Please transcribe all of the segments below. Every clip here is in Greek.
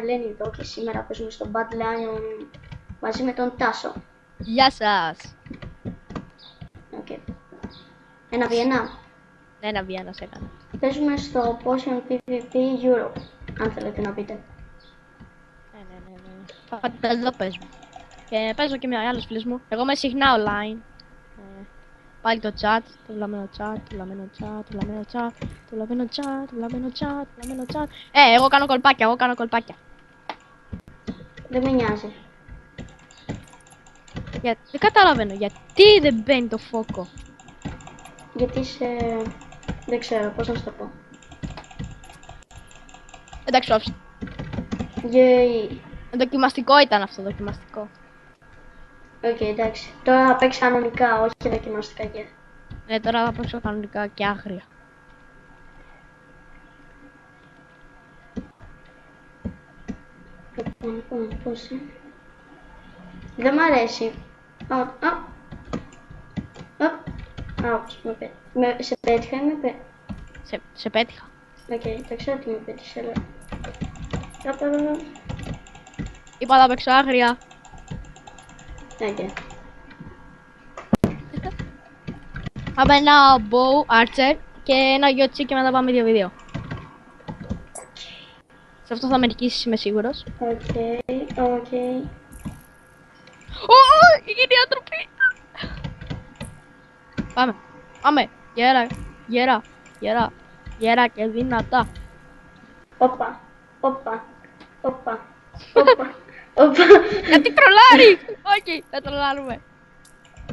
Ελένη εδώ και σήμερα παίζουμε στο Bad Lion μαζί με τον Τάσο. Γεια σας. Okay. 1v1. Ναι, ένα βιάνο έκανα. Παίζουμε στο Potion PvP Europe, αν θέλετε να πείτε. Ναι. Φαντάζομαι παίζουμε. Και παίζω και με άλλους φίλους μου. Εγώ είμαι συχνά online. Πάλι το chat, το λαμμένο chat. Εγώ κάνω κολπάκια. Δεν με νοιάζει. Δεν καταλαβαίνω, γιατί δεν μπαίνει το φόκο. Γιατί δεν ξέρω πώς να σου το πω. Εντάξει, όψη. Yay. Δοκιμαστικό ήταν αυτό, δοκιμαστικό. Οκ, εντάξει. Τώρα θα παίξει κανονικά, όχι δοκιμαστικά και. Ναι, τώρα θα παίξω κανονικά και άγρια. Λοιπόν, πώς είναι. Δεν μ' αρέσει. Σε πέτυχα ή με πέτυχα. Σε πέτυχα. Οκ, δεν ξέρω τι με πέτυχε, αλλά. Είπα θα παίξω άγρια. Okay. Πάμε ένα bow archer και ένα γιότσι και μετά πάμε 2v2. Σε αυτό θα με νικήσεις, είμαι σίγουρος. Οκ. Είναι η ατροπή. Πάμε. Γερά και δυνατά. Όπα. Γιατί τρολάρει! Όχι, δεν τρολάρουμε.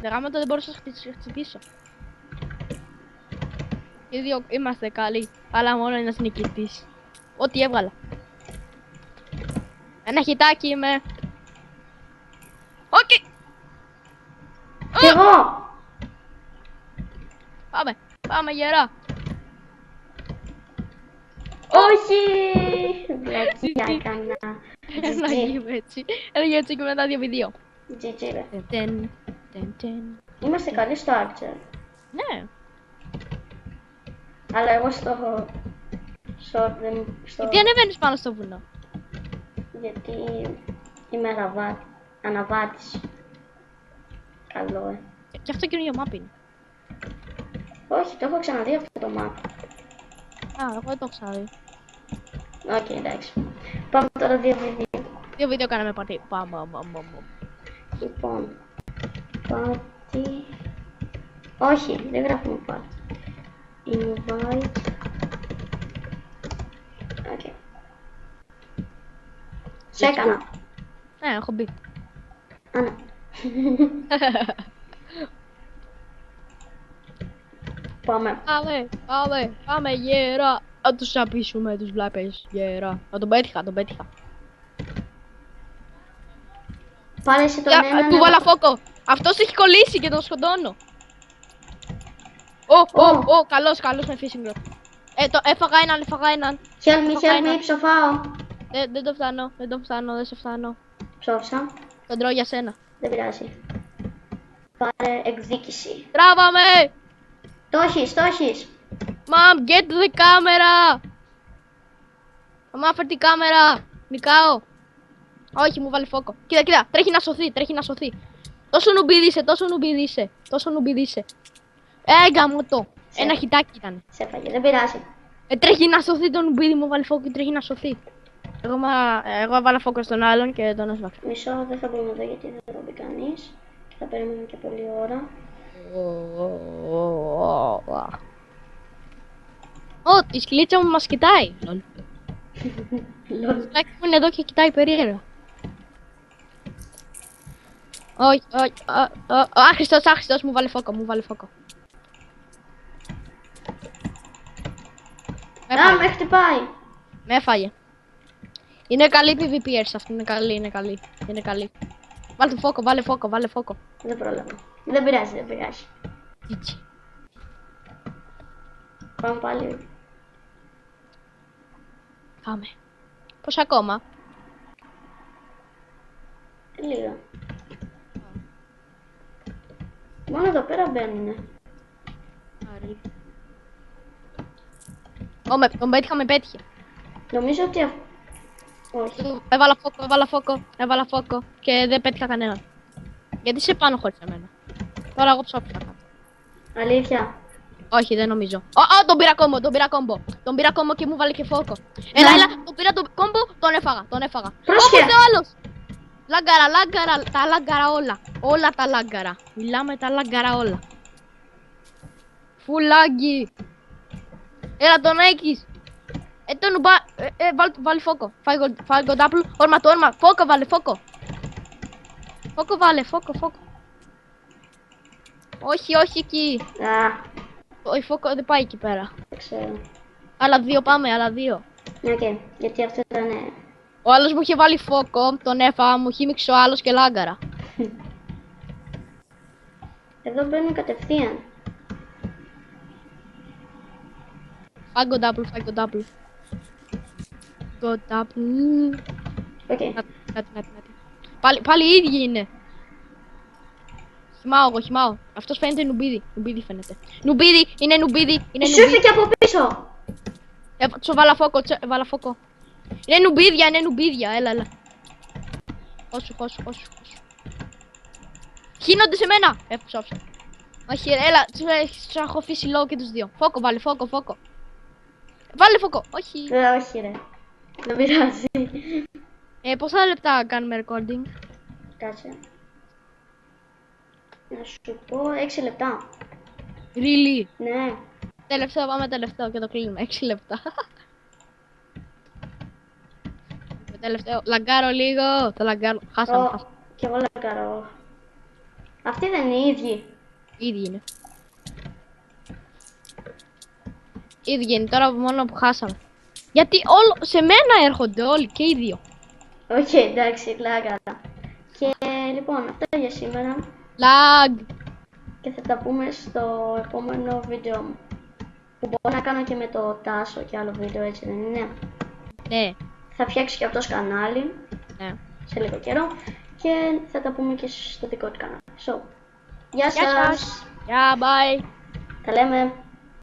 Γάμο το δεν μπορούσα να χτυπήσω. Οι δύο είμαστε καλοί, αλλά μόνο ένας νικητής. Ό,τι έβγαλα. Ένα χιτάκι είμαι. Όχι! Κι εγώ! Πάμε γερά. Όχι! Βλακιά έκανα. Ένα γύρω και μετά 2v2. GG ρε. Τεν. Είμαστε καλοί στο Archer. Ναι. Αλλά εγώ στο... Γιατί ανεβαίνεις πάνω στο βουνό? Γιατί είμαι αναβάτης. Καλό, Και αυτό καινούργιο map είναι. Όχι, το έχω ξαναδεί αυτό το map. Εγώ δεν το έχω ξαναδεί. Οκ, εντάξει. Πάμε τώρα 2v2. 2v2 κάναμε πατή. Πάμε. Λοιπόν, πάτη... Όχι, δεν γράφουμε πάτη. Invite... Οκ. Σε έκανα. Ναι, έχω μπει. Ναι. Πάμε γέρα. Να τους απείσουμε τους βλάπες γέρα. Τον πέτυχα. Πάρε εσύ τον έναν... Του βάλα φόκο. Αυτός έχει κολλήσει και τον σκοτώνω. Καλός με fishing rod. Έφαγα έναν. Help me, ψοφάω. Δεν σε φτάνω. Ψόφισα. Τον τρώω για σένα. Δεν πειράζει. Πάρε εκδίκηση. Τράβαμε! Το έχεις. Mom, get the camera! Μαμά, φέρ την κάμερα. Νικάω. Όχι, μου βάλει φόκο. Κοίτα, τρέχει να σωθεί. Τόσο νουμπιδίσε. Γαμώ το. Ένα χιτάκι ήταν. Σε έφαγε, δεν πειράζει. Τρέχει να σωθεί τον νουμπίδι, μου βάλει φόκο και τρέχει να σωθεί. Εγώ έβαλα φόκο στον άλλον και τον έσβαξα. Μισό, δεν θα μπούμε εδώ γιατί δεν θα μπει κανείς. Και θα περιμένουμε και πολλή ώρα. Η σκυλίτσα μου μας κοιτάει. Λάκι μου είναι εδώ και κοιτάει περίεργα. Όχι. Άχρηστος, μου βάλε φόκο. Με χτυπάει. Με έφαγε. Είναι καλή PvPers αυτή, είναι καλή. Βάλε φόκο. Δεν πρόλαβα. Δεν πειράζει. GG. Πάμε πάλι. Πάμε. Πώς ακόμα? Λίγα. Μόνο εδώ πέρα μπαίνουνε. Τον πέτυχα, με πέτυχε. Νομίζω ότι Όχι. Έβαλα φόκο και δεν πέτυχα κανέναν. Γιατί είσαι πάνω χωρίς εμένα. Τώρα εγώ ψόφισα κάτω. Αλήθεια. Όχι, δεν νομίζω. Τον πήρα κόμπο. Τον πήρα κόμπο και μου βάλε και φόκο. Έλα, τον πήρα τον κόμπο, τον έφαγα. Πρόσχε. Όπως ο άλλος. Λάγκαρα, τα λάγκαρα όλα. Όλα τα λάγκαρα. Μιλάμε τα λάγκαρα όλα. Φουλάγκι. Έλα, τον έχεις. Τον ουμπά. Βάλει φόκο. Φάει κοντάπλου. Όρμα. Φόκο, βάλε φόκο. Φόκο, βάλε, φόκο. Όχι εκεί. Α, Όχι, φόκο δεν πάει εκεί πέρα. δεν ξέρω. Άλλα δύο πάμε, άλλα δύο. Οκ, γιατί αυτό ήταν. Ο άλλος μου είχε βάλει φόκο, τον έφαγα, μου χύμιξε ο άλλος και λάγκαρα. Εδώ μπαίνουν κατευθείαν. Φάει κοντάπλου. Οκ. Κάτι. Πάλι οι ίδιοι είναι. Χυμάω. Αυτός φαίνεται νουμπίδι. Είναι νουμπίδι. Σου ήρθε και από πίσω. Του βάλα φόκο. Είναι νουμπίδια. Έλα. Χώσου. Χύνονται σε μένα. Ψόφισα. Όχι, έλα, τους έχω αφήσει λόγω και τους δύο. Φόκο, βάλε φόκο. Βάλε φόκο, όχι. Όχι ρε. Δεν πειράζει. Πόσα λεπτά κάνουμε recording? Κάτσε. Να σου πω 6 λεπτά. Really? Ναι. Πάμε τελευταίο και το κλείνουμε. 6 λεπτά. Τελευταίο. Λαγκάρω λίγο. Το λαγκάρω. Χάσαμε. Και εγώ λαγκάρω. Αυτοί δεν είναι οι ίδιοι. Ίδιοι είναι. Ίδιοι είναι. Τώρα μόνο που χάσαμε. Γιατί σε μένα έρχονται όλοι και οι δύο. Οκ, εντάξει, λάγκαρα. Και λοιπόν, αυτά για σήμερα. Λαγκ. Και θα τα πούμε στο επόμενο βίντεο μου. Που μπορώ να κάνω και με το Τάσο και άλλο βίντεο, έτσι δεν είναι? Ναι. Θα φτιάξει και αυτός κανάλι. Ναι. Σε λίγο καιρό. Και θα τα πούμε και στο δικό του κανάλι. Γεια σας. Γεια, bye. Τα λέμε.